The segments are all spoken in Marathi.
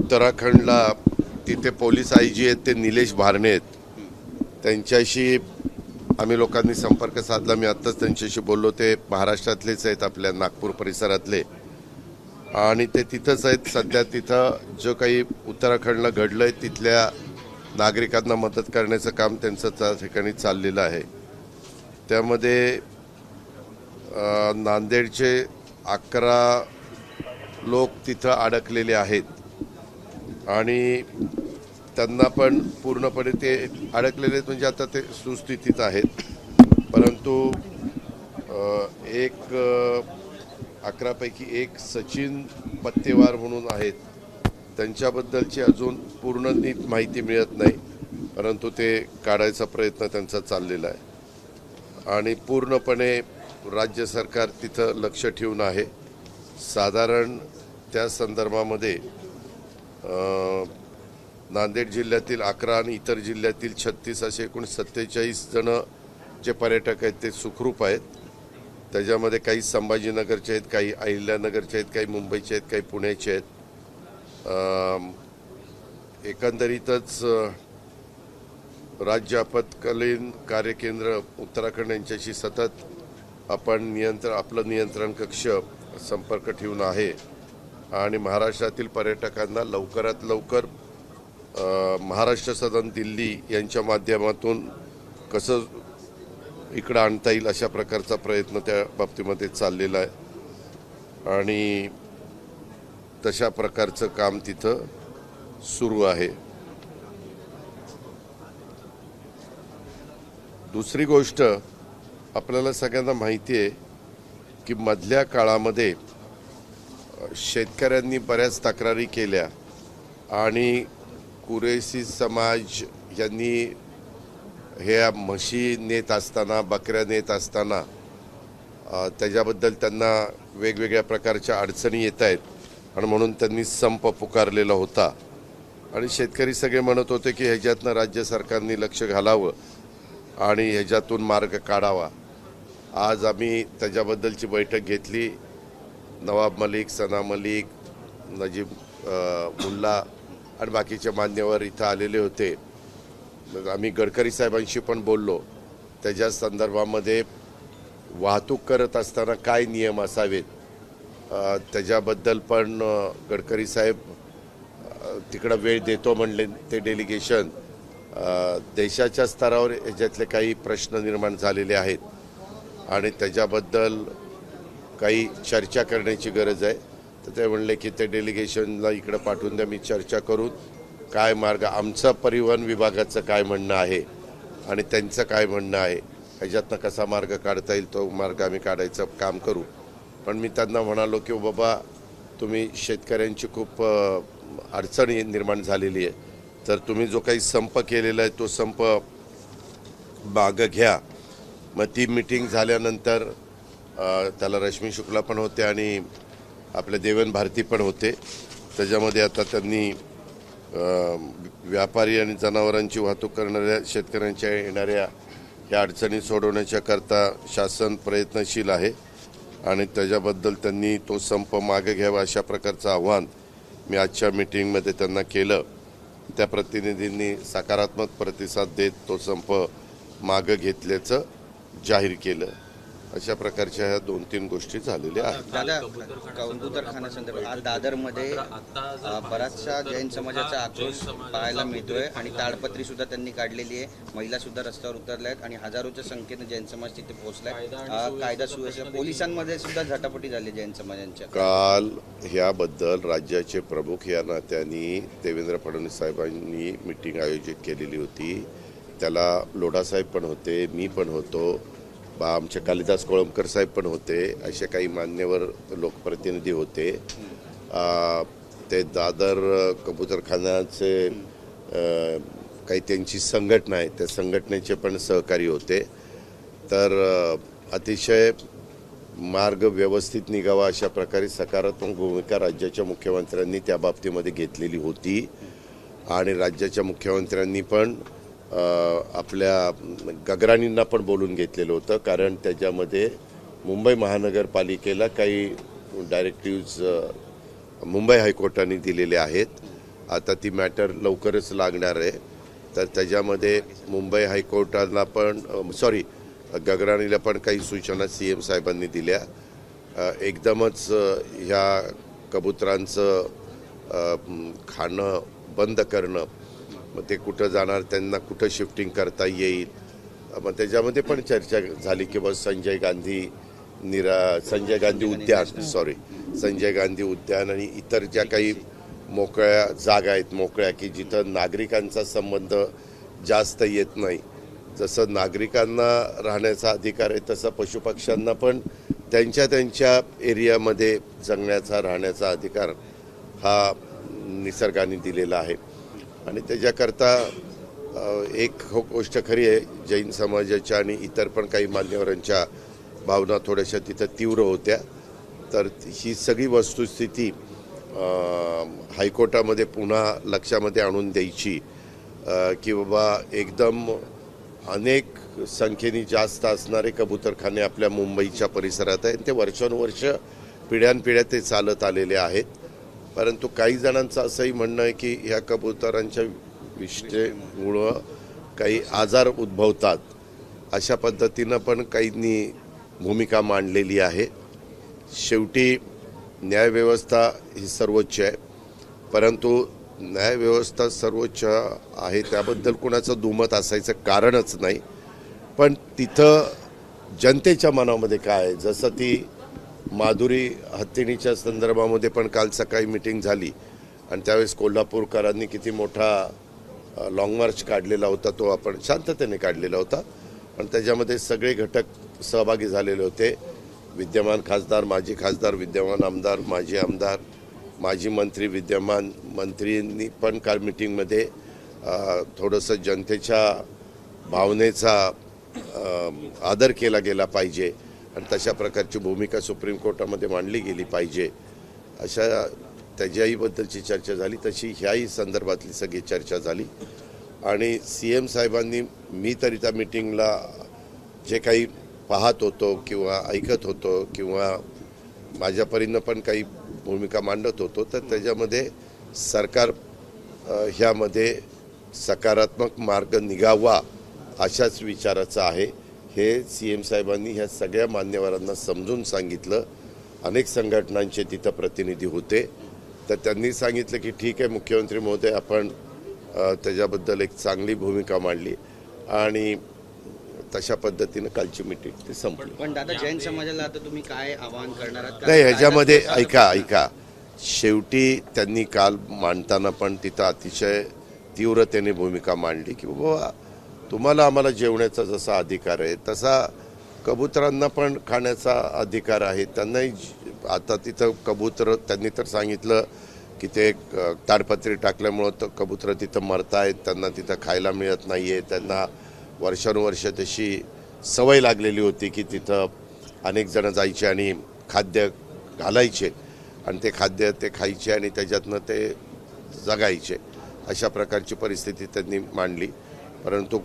उत्तराखंडला तिथे पोलीस आयजी आहेत ते निलेश भारणे आहेत. त्यांच्याशी आम्ही लोकांनी संपर्क साधला. मी आत्ताच त्यांच्याशी बोललो. ते महाराष्ट्रातलेच आहेत, आपल्या नागपूर परिसरातले, आणि ते तिथंच आहेत. सध्या तिथं जो काही उत्तराखंडला घडलंय तिथल्या नागरिकांना मदत करण्याचं काम त्यांचं त्या ठिकाणी चाललेलं आहे. त्यामध्ये नांदेडचे 11 लोक तिथं अडकलेले आहेत आणि त्यांना पण पूर्णपणे ते अडकलेले आहेत, म्हणजे आता ते सुस्थितीत आहेत. परंतु 11 पैकी एक सचिन पत्तेवार म्हणून आहेत, त्यांच्याबद्दलची अजून पूर्ण नीट माहिती मिळत नाही, परंतु ते काढायचा प्रयत्न त्यांचा चाललेला आहे आणि पूर्णपणे राज्य सरकार तिथं लक्ष ठेवून आहे. साधारण त्या संदर्भामध्ये नांदेड जिल्ह्यातील 11 आणि इतर जिल्ह्यातील 36 असे एकूण 47 जण जे पर्यटक आहेत ते सुखरूप आहेत. त्याच्यामध्ये काही संभाजीनगरचे आहेत, काही अहिल्यानगरचे आहेत, काही मुंबईचे आहेत, काही पुण्याचे आहेत. एकंदरीतच राज्य आपत्कालीन कार्यकेंद्र उत्तराखंड यांच्याशी सतत आपण आपलं नियंत्रण कक्ष संपर्क ठेवून आहे आणि महाराष्ट्रातील पर्यटकांना लवकरात लवकर महाराष्ट्र सदन दिल्ली यांच्या माध्यमातून कसं इकडं आणता येईल अशा प्रकारचा प्रयत्न त्या बाबतीमध्ये चाललेला आहे आणि तशा प्रकारचं काम तिथं सुरू आहे. दुसरी गोष्ट, आपल्याला सगळ्यांना माहिती आहे की मधल्या काळामध्ये शेतकऱ्यांनी बऱ्याच तक्रारी केल्या आणि कुरेशी समाज यांनी ह्या म्हशी नेत असताना, बकऱ्या नेत असताना त्याच्याबद्दल त्यांना वेगवेगळ्या प्रकारच्या अडचणी येत आहेत आणि म्हणून त्यांनी संप पुकारलेला होता आणि शेतकरी सगळे म्हणत होते की ह्याच्यातनं राज्य सरकारने लक्ष घालावं आणि ह्याच्यातून मार्ग काढावा. आज आम्ही त्याच्याबद्दलची बैठक घेतली. नवाब मलिक, सना मलिक, नजीब मुल्ला आणि बाकीचे मान्यवर इथं आलेले होते. आम्ही गडकरी साहेबांशी पण बोललो. त्याच्या संदर्भामध्ये वाहतूक करत असताना काय नियम असावेत त्याच्याबद्दल पण गडकरी साहेब तिकडं वेळ देतो म्हणले. ते डेलिगेशन देशाच्या स्तरावर याच्यातले काही प्रश्न निर्माण झालेले आहेत आणि त्याच्याबद्दल काही चर्चा करण्याची गरज आहे. तर ते म्हणले की ते डेलिगेशनला इकडं पाठवून द्या, मी चर्चा करून काय मार्ग, आमचं परिवहन विभागाचं काय म्हणणं आहे आणि त्यांचं काय म्हणणं आहे, ह्याच्यातनं कसा मार्ग काढता येईल तो मार्ग आम्ही काढायचं काम करू. पण मी त्यांना म्हणालो की बाबा, तुम्ही शेतकऱ्यांची खूप अडचणी निर्माण झालेली आहे, तर तुम्ही जो काही संप केलेला आहे तो संप मागं घ्या. मग ती मीटिंग झाल्यानंतर त्याला रश्मी शुक्ला पण होते आणि आपले देवेन भारती पण होते. त्याच्यामध्ये आता त्यांनी व्यापारी आणि जनावरांची वाहतूक करणाऱ्या शेतकऱ्यांच्या येणाऱ्या ह्या अडचणी सोडवण्याच्या करता शासन प्रयत्नशील आहे आणि त्याच्याबद्दल त्यांनी तो संप मागे घ्यावा अशा प्रकारचं आव्हान मी आजच्या मीटिंगमध्ये त्यांना केलं. त्या प्रतिनिधींनी सकारात्मक प्रतिसाद देत तो संप मागे घेतल्याचं जाहीर केलं. अशा प्रकारच्या ह्या 2-3 गोष्टी झालेल्या आहेत. दादा, कबूतरखान्यासंदर्भात आज दादरमध्ये बराचसा जैन समाजाचा आक्रोश पाहायला मिळतोय आणि ताडपत्री सुद्धा त्यांनी काढलेली आहे. महिला सुद्धा रस्त्यावर उतरल्या आहेत आणि हजारोच्या संख्येने जैन समाज तिथे पोहोचलाय. कायदा सुव्यवस्था, पोलिसांमध्ये सुद्धा झटापटी झाली जैन समाजांच्या. काल ह्याबद्दल राज्याचे प्रमुख या नात्याने देवेंद्र फडणवीस साहेबांनी मीटिंग आयोजित केलेली होती. त्याला लोढासाहेब पण होते, मी पण होतो, आमचे कालिदास कोळंबकर साहेब पण होते, असे काही मान्यवर लोकप्रतिनिधी होते. ते दादर कबूतरखान्याचे काही त्यांची संघटना आहे, त्या संघटनेचे पण सहकारी होते. तर अतिशय मार्ग व्यवस्थित निघावा अशा प्रकारे सकारात्मक भूमिका राज्याच्या मुख्यमंत्र्यांनी त्या बाबतीमध्ये घेतलेली होती आणि राज्याच्या मुख्यमंत्र्यांनी पण आपल्या गगराणींना पण बोलून घेतलेलं होतं. कारण त्याच्यामध्ये मुंबई महानगरपालिकेला काही डायरेक्टिव्ज मुंबई हायकोर्टाने दिलेले आहेत आता ती मॅटर लवकरच लागणार आहे. तर त्याच्यामध्ये मुंबई हायकोर्टाला पण गगराणीला पण काही सूचना CM साहेबांनी दिल्या. एकदमच ह्या कबुतरांचं खाणं बंद करणं, मग ते कुठं जाणार, त्यांना कुठं शिफ्टिंग करता येईल. मग त्याच्यामध्ये पण चर्चा झाली की बस संजय गांधी उद्यान आणि इतर ज्या काही मोकळ्या जागा आहेत की जिथं नागरिकांचा संबंध जास्त येत नाही. जसं नागरिकांना राहण्याचा अधिकार आहे तसं पशुपक्ष्यांना पण त्यांच्या एरियामध्ये जगण्याचा राहण्याचा अधिकार हा निसर्गाने दिलेला आहे. आणि त्याच्याकरता एक गोष्ट खरी आहे, जैन समाजाच्या आणि इतर पण काही मान्यवरांच्या भावना थोड्याशा तिथं तीव्र होत्या. तर ही सगळी वस्तुस्थिती हायकोर्टामध्ये पुन्हा लक्षामध्ये आणून द्यायची की बाबा एकदम अनेक संख्येने जास्त असणारे कबूतरखाने आपल्या मुंबईच्या परिसरात आहेत. ते वर्षानुवर्ष पिढ्यानपिढ्या ते चालत आलेले आहेत. परंतु काही जणांचं असंही म्हणणं आहे की ह्या कबुतरांच्या विष्ठेमुळं काही आजार उद्भवतात. अशा पद्धतीनं पण काहींनी भूमिका मांडलेली आहे. शेवटी न्यायव्यवस्था ही सर्वोच्च आहे, परंतु न्यायव्यवस्था सर्वोच्च आहे त्याबद्दल कुणाचं दुमत असायचं कारणच नाही. पण तिथं जनतेच्या मनामध्ये काय आहे, जसं ती माधुरी हत्तीणीच्या संदर्भामध्ये पण काल सकाळी मिटिंग झाली आणि त्यावेळेस कोल्हापूरकरांनी किती मोठा लाँग मार्च काढलेला होता, तो आपण शांततेने काढलेला होता. पण त्याच्यामध्ये सगळे घटक सहभागी झालेले होते. विद्यमान खासदार, माजी खासदार, विद्यमान आमदार, माजी आमदार, माजी मंत्री, विद्यमान मंत्रींनी पण काल मिटिंगमध्ये थोडंसं जनतेच्या भावनेचा आदर केला गेला पाहिजे आणि तशा प्रकारची भूमिका सुप्रीम कोर्टामध्ये मांडली गेली पाहिजे, अशा त्याच्याहीबद्दलची चर्चा झाली. तशी ह्याही संदर्भातली सगळी चर्चा झाली. आणि CM साहेबांनी, मी तरी त्या मिटिंगला जे काही पाहत होतो किंवा ऐकत होतो किंवा माझ्या परीनं पण काही भूमिका मांडत होतो, तर त्याच्यामध्ये सरकार ह्यामध्ये सकारात्मक मार्ग निघावा अशाच विचाराचं आहे. हे CM साहेबांनी ह्या सगळ्या मान्यवरांना समजून सांगितलं. अनेक संघटनांचे तिथं प्रतिनिधी होते, तर त्यांनी सांगितलं की ठीक आहे मुख्यमंत्री महोदय, आपण त्याच्याबद्दल एक चांगली भूमिका मांडली आणि तशा पद्धतीनं कालची मीटिंग ती संपली. पण दादा, जैन समाजाला आता तुम्ही काय आवाहन करणार आहात? नाही, ह्याच्यामध्ये ऐका, शेवटी त्यांनी काल मांडताना पण तिथं अतिशय तीव्रतेने भूमिका मांडली की बाबा तुम्हाला आम्हाला जेवण्याचा जसा अधिकार आहे तसा कबुतरांना पण खाण्याचा अधिकार आहे. त्यांनाही आता तिथं कबूतर, त्यांनी तर सांगितलं की ते ताडपत्री टाकल्यामुळं तर कबुतरं तिथं मरतायत, त्यांना तिथं खायला मिळत नाही आहे. त्यांना वर्षानुवर्ष तशी सवय लागलेली होती की तिथं अनेक जण जायचे आणि खाद्य घालायचे आणि ते खाद्य ते खायचे आणि त्याच्यातनं ते जगायचे. अशा प्रकारची परिस्थिती त्यांनी मांडली. परंतु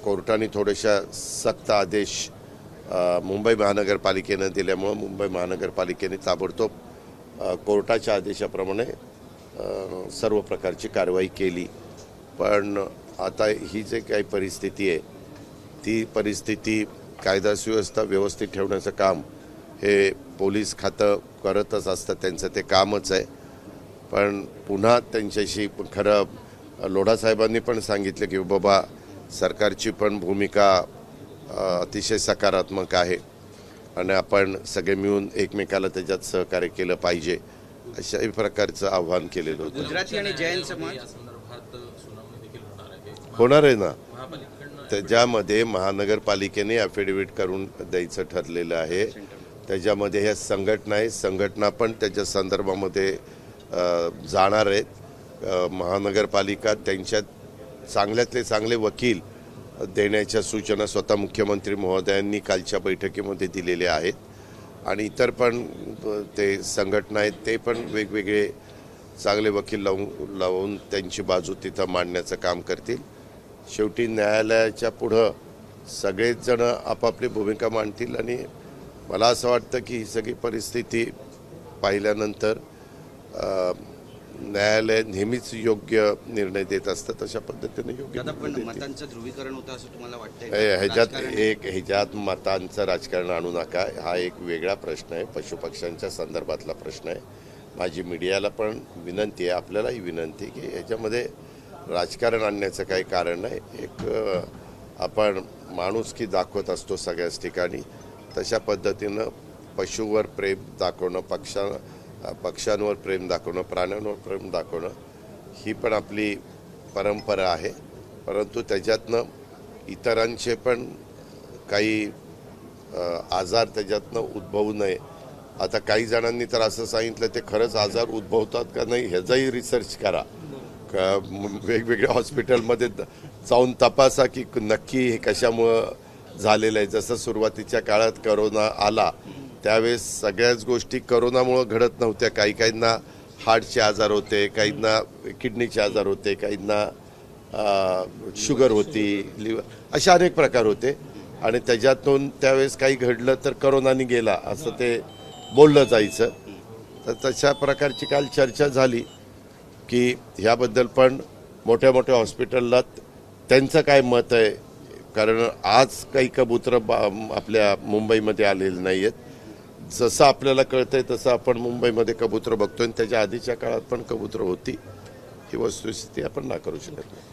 कोर्टाने थोड्याशा सक्त आदेश मुंबई महानगरपालिकेनं दिल्यामुळं मुंबई महानगरपालिकेने ताबडतोब कोर्टाच्या आदेशाप्रमाणे सर्व प्रकारची कारवाई केली. पण आता ही जे काही परिस्थिती आहे ती परिस्थिती कायदा सुव्यवस्था व्यवस्थित ठेवण्याचं काम हे पोलीस खातं करतच असतं, त्यांचं ते कामच आहे. पण पुन्हा त्यांच्याशी खरं लोढासाहेबांनी पण सांगितलं की बाबा सरकारची पण भूमिका अतिशय सकारात्मक आहे आणि आपण सगळे मिळून एकमेकाला त्याच्यात सहकार्य केलं पाहिजे, अशाही प्रकारचं आव्हान केलेलं होतं. गुजराती आणि जैन समाज होणार आहे ना, त्याच्यामध्ये महानगरपालिकेने ॲफिडेव्हिट करून द्यायचं ठरलेलं आहे. त्याच्यामध्ये ह्या संघटना आहे, संघटना पण त्याच्या संदर्भामध्ये जाणार आहेत. महानगरपालिका त्यांच्यात चांगल्यातले चांगले वकील देण्याच्या सूचना स्वतः मुख्यमंत्री महोदयांनी कालच्या बैठकीमध्ये दिलेल्या आहेत. आणि इतर पण ते संघटना आहेत ते पण वेगवेगळे चांगले वकील लावून त्यांची बाजू तिथं मांडण्याचं काम करतील. शेवटी न्यायालयाच्या पुढं सगळेच जण आपापली भूमिका मांडतील आणि मला असं वाटतं की ही सगळी परिस्थिती पाहिल्यानंतर न्यायालय नेहमीच योग्य निर्णय देत असतं, तशा पद्धतीने योग्य दादा पण निर्णय देते. मतांचं ध्रुवीकरण होतं असं तुम्हाला वाटतंय? ह्याच्यात मतांचं राजकारण आणू नका. हा एक वेगळा प्रश्न आहे, पशुपक्ष्यांच्या संदर्भातला प्रश्न आहे. माझी मीडियाला पण विनंती आहे, आपल्यालाही विनंती आहे की ह्याच्यामध्ये राजकारण आणण्याचं काही कारण नाही. आपण माणुसकी दाखवत असतो सगळ्याच ठिकाणी, तशा पद्धतीनं पशुवर प्रेम दाखवणं, पक्ष्यांवर प्रेम दाखवणं, प्राण्यांवर प्रेम दाखवणं ही पण आपली परंपरा आहे. परंतु त्याच्यातनं इतरांचे पण काही आजार त्याच्यातनं उद्भवू नये. आता काही जणांनी तर असं सांगितलं ते खरंच आजार उद्भवतात का नाही ह्याचाही रिसर्च करा. वेगवेगळ्या हॉस्पिटलमध्ये जाऊन तपासा की नक्की हे कशामुळं झालेलं आहे. जसं सुरुवातीच्या काळात करोना आला त्यावेळेस सगळ्याच गोष्टी करोनामुळं घडत नव्हत्या. काहींना हार्टचे आजार होते, काहींना किडनीचे आजार होते, काहींना शुगर होती, लिव्हर, असे अनेक प्रकार होते. आणि त्याच्यातून त्यावेळेस काही घडलं तर करोनाने गेला असं ते बोललं जायचं. तर तशा प्रकारची काल चर्चा झाली की ह्याबद्दल पण मोठ्या मोठ्या हॉस्पिटलला त्यांचं काय मत आहे. कारण आज काही कबुतरं आपल्या मुंबईमध्ये आलेले नाही आहेत. जसं आपल्याला कळतंय तसं आपण मुंबईमध्ये कबुतरं बघतोय आणि त्याच्या आधीच्या काळात पण कबुतरं होती. ही वस्तुस्थिती आपण नाकारू शकत नाही.